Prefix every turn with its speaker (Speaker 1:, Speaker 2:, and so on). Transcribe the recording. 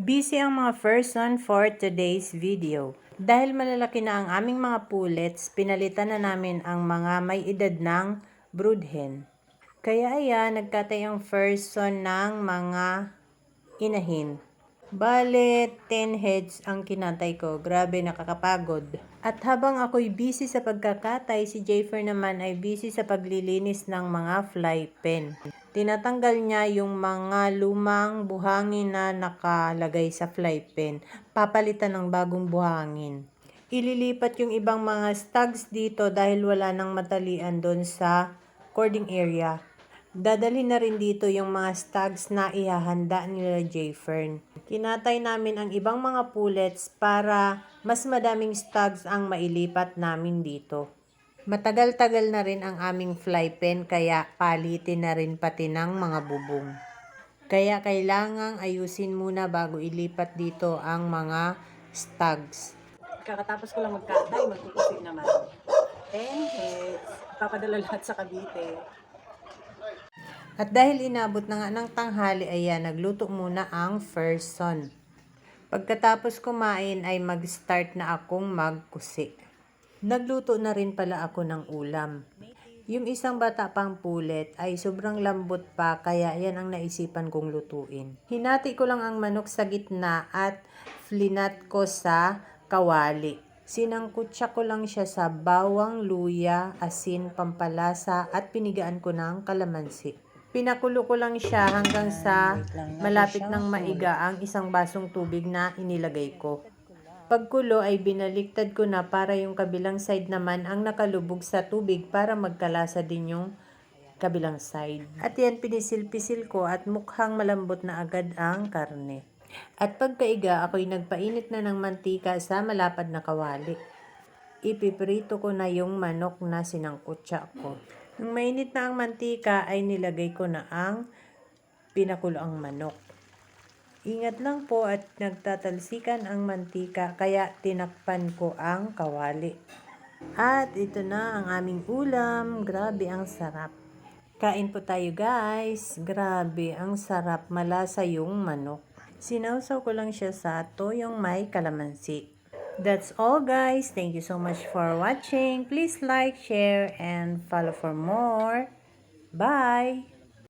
Speaker 1: Busy ang mga person for today's video. Dahil malalaki na ang aming mga pullets, pinalitan na namin ang mga may edad ng brood hen. Kaya ayan, nagkatay ang first son ng mga inahin. Bale, 10 heads ang kinatay ko. Grabe, nakakapagod. At habang ako'y busy sa pagkakatay, si Jayfer naman ay busy sa paglilinis ng mga fly pen. Tinatanggal niya yung mga lumang buhangin na nakalagay sa fly pen. Papalitan ng bagong buhangin. Ililipat yung ibang mga stags dito dahil wala nang matalian doon sa cording area. Dadalhin na rin dito yung mga stags na ihahanda nila Jayfern. Kinatay namin ang ibang mga pullets para mas madaming stags ang mailipat namin dito. Matagal-tagal na rin ang aming fly pen kaya palitin na rin pati ng mga bubong. Kaya kailangang ayusin muna bago ilipat dito ang mga stags.
Speaker 2: Kakatapos ko lang magkatay, magkukusin naman. 10 heads, papadala lahat sa Cavite.
Speaker 1: At dahil inabot na nga ng tanghali, ayan, nagluto muna ang first son. Pagkatapos kumain ay mag-start na akong magkusi. Nagluto na rin pala ako ng ulam. Yung isang bata pang pullet ay sobrang lambot pa kaya yan ang naisipan kong lutuin. Hinati ko lang ang manok sa gitna at flinat ko sa kawali. Sinangkutsa ko lang siya sa bawang, luya, asin, pampalasa at pinigaan ko ng kalamansi. Pinakulo ko lang siya hanggang sa malapit ng maiga ang isang basong tubig na inilagay ko. Pagkulo ay binaliktad ko na para yung kabilang side naman ang nakalubog sa tubig para magkalasa din yung kabilang side. At yan pinisil-pisil ko at mukhang malambot na agad ang karne. At pagkaiga ako'y nagpainit na ng mantika sa malapad na kawali. Ipiprito ko na yung manok na sinangkutsa ko. Nung mainit na ang mantika ay nilagay ko na ang pinakulo ang manok. Ingat lang po at nagtatalsikan ang mantika kaya tinakpan ko ang kawali. At ito na ang aming ulam. Grabe ang sarap. Kain po tayo guys. Grabe ang sarap. Malasa yung manok. Sinawsaw ko lang siya sa toyong may kalamansi. That's all guys. Thank you so much for watching. Please like, share, and follow for more. Bye!